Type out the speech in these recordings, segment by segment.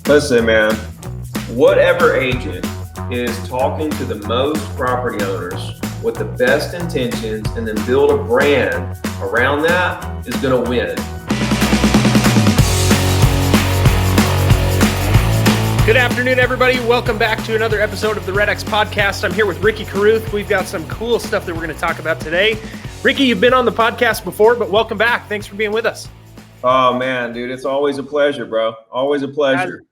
Listen, man, whatever agent is talking to the most property owners with the best intentions and then build a brand around that is going to win. Good afternoon, everybody. Welcome back to another episode of the REDX podcast. I'm here with Ricky Carruth. We've got some cool stuff that we're going to talk about today. Ricky, you've been on the podcast before, but welcome back. Thanks for being with us. Oh, man, dude, it's always a pleasure, bro. Always a pleasure.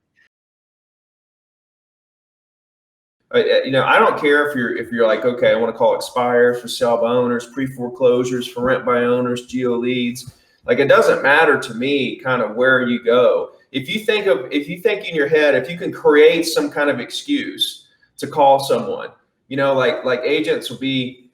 I don't care if you're like, okay, I want to call expires for sale by owners, pre-foreclosures for rent by owners, GeoLeads. Like, it doesn't matter to me kind of where you go. If you think in your head, if you can create some kind of excuse to call someone, like agents will be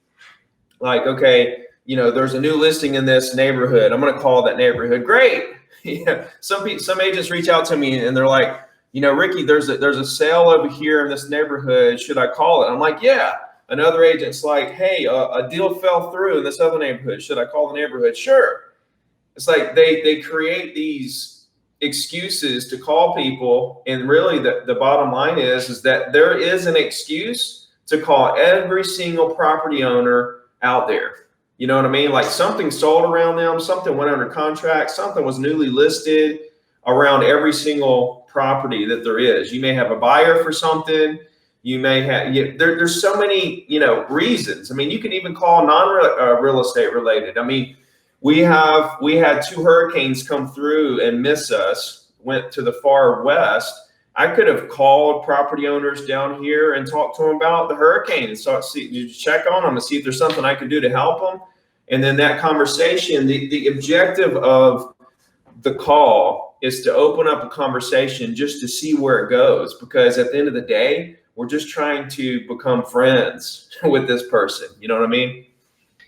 like, okay, there's a new listing in this neighborhood. I'm going to call that neighborhood. Great. Yeah. Some agents reach out to me and they're like, Ricky, there's a sale over here in this neighborhood. Should I call it? I'm like, yeah. Another agent's like, hey, a deal fell through in this other neighborhood. Should I call the neighborhood? Sure. It's like they create these excuses to call people, and really the bottom line is that there is an excuse to call every single property owner out there. You know what I mean? Like something sold around them, something went under contract, something was newly listed around every single property that there is. You may have a buyer for something. You may have, there's so many, reasons. I mean, you can even call non-real estate related. I mean, we had two hurricanes come through and miss us, went to the far west. I could have called property owners down here and talked to them about the hurricane and check on them and see if there's something I could do to help them. And then that conversation, the objective of the call is to open up a conversation just to see where it goes. Because at the end of the day, we're just trying to become friends with this person. You know what I mean?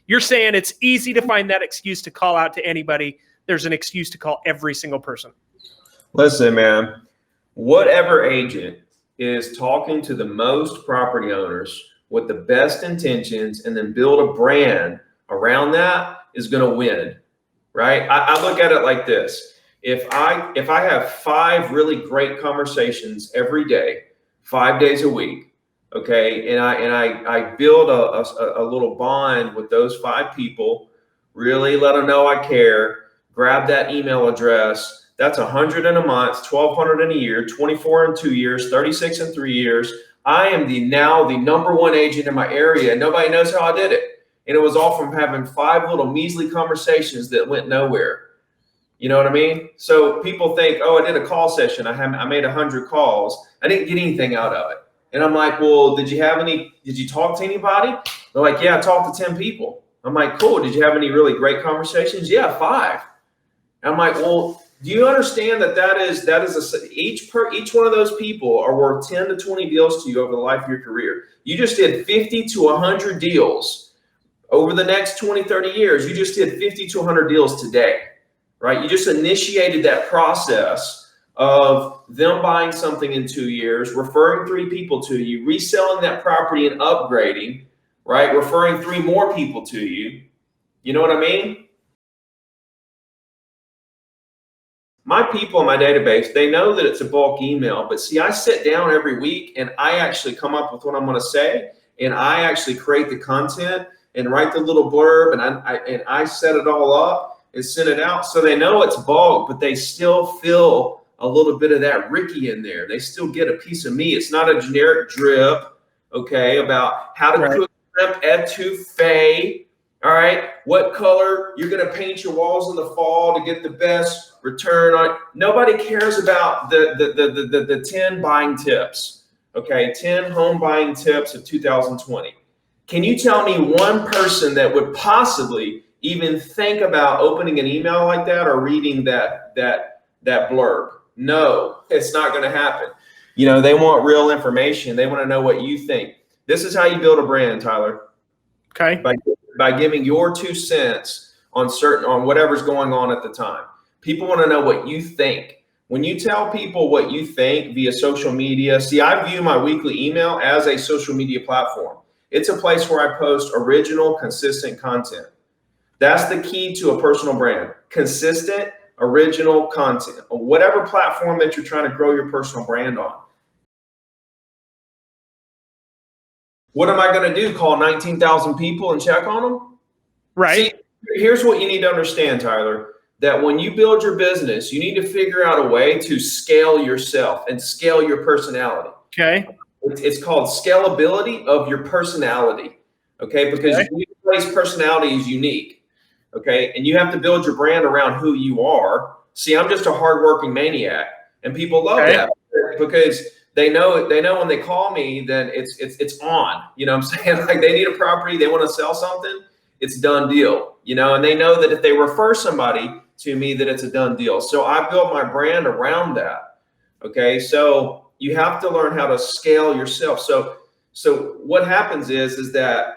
You're saying it's easy to find that excuse to call out to anybody. There's an excuse to call every single person. Listen, man, whatever agent is talking to the most property owners with the best intentions and then build a brand around that is going to win, right? I look at it like this. If I have 5 really great conversations every day, 5 days a week, okay, and I build a little bond with those 5 people, really let them know I care, grab that email address. That's 100 in a month, 1,200 in a year, 24 in 2 years, 36 in 3 years. I am now the #1 agent in my area, and nobody knows how I did it. And it was all from having 5 little measly conversations that went nowhere. You know what I mean? So people think, oh, I did a call session. I made 100 calls. I didn't get anything out of it. And I'm like, well, did you talk to anybody? They're like, yeah, I talked to 10 people. I'm like, cool. Did you have any really great conversations? Yeah, 5. And I'm like, well, do you understand each one of those people are worth 10 to 20 deals to you over the life of your career. You just did 50 to 100 deals over the next 20, 30 years. You just did 50 to 100 deals today, right? You just initiated that process of them buying something in 2 years, referring 3 people to you, reselling that property and upgrading, right? Referring 3 more people to you. You know what I mean? My people in my database, they know that it's a bulk email, but see, I sit down every week and I actually come up with what I'm going to say, and I actually create the content and write the little blurb, and I set it all up and send it out, so they know it's bulk, but they still feel a little bit of that Ricky in there. They still get a piece of me. It's not a generic drip, okay, about how to cook shrimp etouffee. All right, what color you're going to paint your walls in the fall to get the best return on. Nobody cares about the 10 buying tips, okay, 10 home buying tips of 2020. Can you tell me one person that would possibly even think about opening an email like that or reading that blurb? No, it's not going to happen. They want real information. They want to know what you think. This is how you build a brand, Tyler. Okay. By giving your 2 cents on whatever's going on at the time. People want to know what you think. When you tell people what you think via social media, see, I view my weekly email as a social media platform. It's a place where I post original, consistent content. That's the key to a personal brand. Consistent, original content, or whatever platform that you're trying to grow your personal brand on. What am I going to do? Call 19,000 people and check on them? Right. See, here's what you need to understand, Tyler, that when you build your business, you need to figure out a way to scale yourself and scale your personality. Okay. It's called scalability of your personality. Okay. Because everybody's personality is unique. Okay. And you have to build your brand around who you are. See, I'm just a hardworking maniac, and people love that because they know when they call me, then it's on. You know what I'm saying? Like, they need a property, they want to sell something, it's done deal. You know, and they know that if they refer somebody to me, that it's a done deal. So I built my brand around that. Okay, so you have to learn how to scale yourself. So what happens is that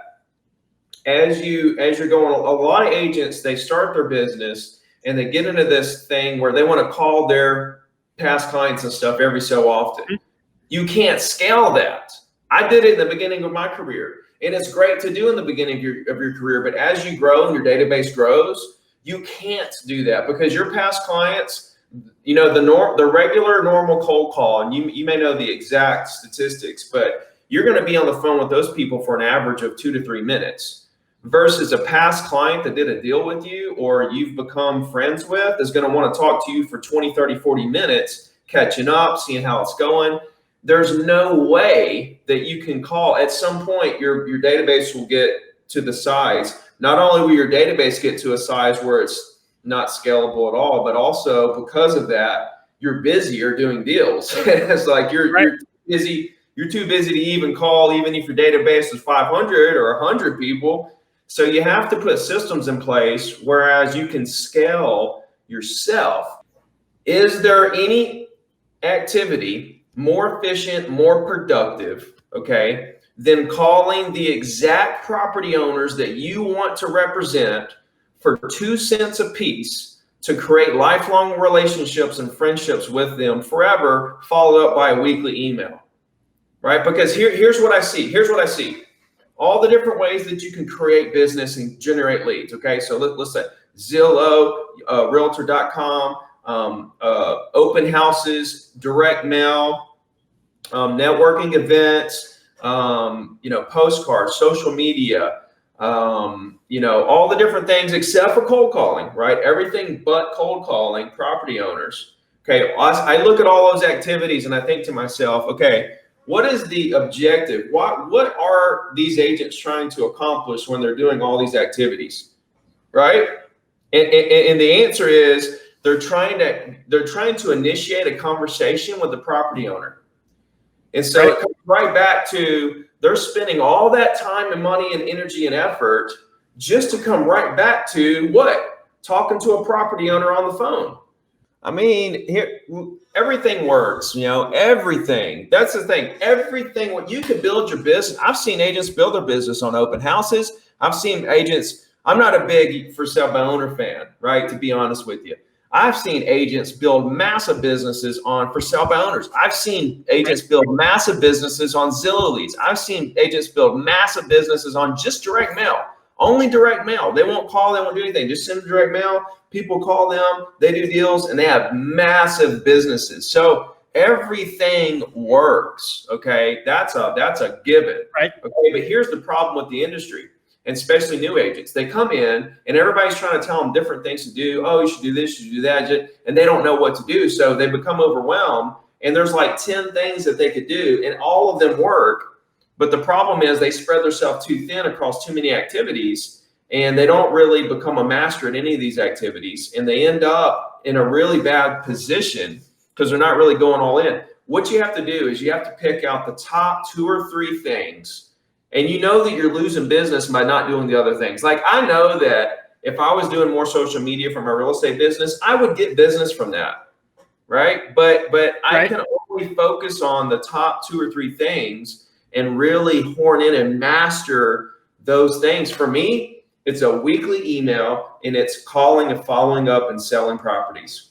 as you're going, a lot of agents, they start their business and they get into this thing where they want to call their past clients and stuff every so often. You can't scale that. I did it in the beginning of my career, and it's great to do in the beginning of your career. But as you grow and your database grows, you can't do that because your past clients, you know, the regular normal cold call, and you may know the exact statistics, but you're going to be on the phone with those people for an average of 2 to 3 minutes. Versus a past client that did a deal with you or you've become friends with is going to want to talk to you for 20, 30, 40 minutes, catching up, seeing how it's going. There's no way that you can call. At some point, your database will get to the size. Not only will your database get to a size where it's not scalable at all, but also because of that, you're busier doing deals. It's like you're busy. You're too busy to even call, even if your database is 500 or 100 people. So you have to put systems in place, whereas you can scale yourself. Is there any activity more efficient, more productive, okay, than calling the exact property owners that you want to represent for 2 cents a piece to create lifelong relationships and friendships with them forever, followed up by a weekly email, right? Because here's what I see. Here's what I see. All the different ways that you can create business and generate leads. Okay, so let's say Zillow, Realtor.com, open houses, direct mail, networking events, postcards, social media, all the different things except for cold calling, right? Everything but cold calling property owners. Okay, I look at all those activities and I think to myself, okay, what is the objective? What are these agents trying to accomplish when they're doing all these activities, right? And the answer is they're trying to initiate a conversation with the property owner. And so it comes right back to they're spending all that time and money and energy and effort just to come right back to what? Talking to a property owner on the phone. I mean, here, everything works, everything. That's the thing. Everything, when you can build your business. I've seen agents build their business on open houses. I've seen agents, I'm not a big for sale by owner fan, right? To be honest with you. I've seen agents build massive businesses on for sale by owners. I've seen agents build massive businesses on Zillow Leads. I've seen agents build massive businesses on just direct mail. Only direct mail. They won't call, they won't do anything. Just send direct mail. People call them, they do deals, and they have massive businesses. So everything works. Okay. That's a given. Right. Okay. But here's the problem with the industry, and especially new agents. They come in and everybody's trying to tell them different things to do. Oh, you should do this, you should do that. And they don't know what to do. So they become overwhelmed. And there's like 10 things that they could do, and all of them work. But the problem is they spread themselves too thin across too many activities, and they don't really become a master at any of these activities. And they end up in a really bad position because they're not really going all in. What you have to do is you have to pick out the top 2 or 3 things. And you know that you're losing business by not doing the other things. Like, I know that if I was doing more social media for my real estate business, I would get business from that, right? But I can only focus on the top 2 or 3 things and really horn in and master those things. For me, it's a weekly email, and it's calling and following up and selling properties.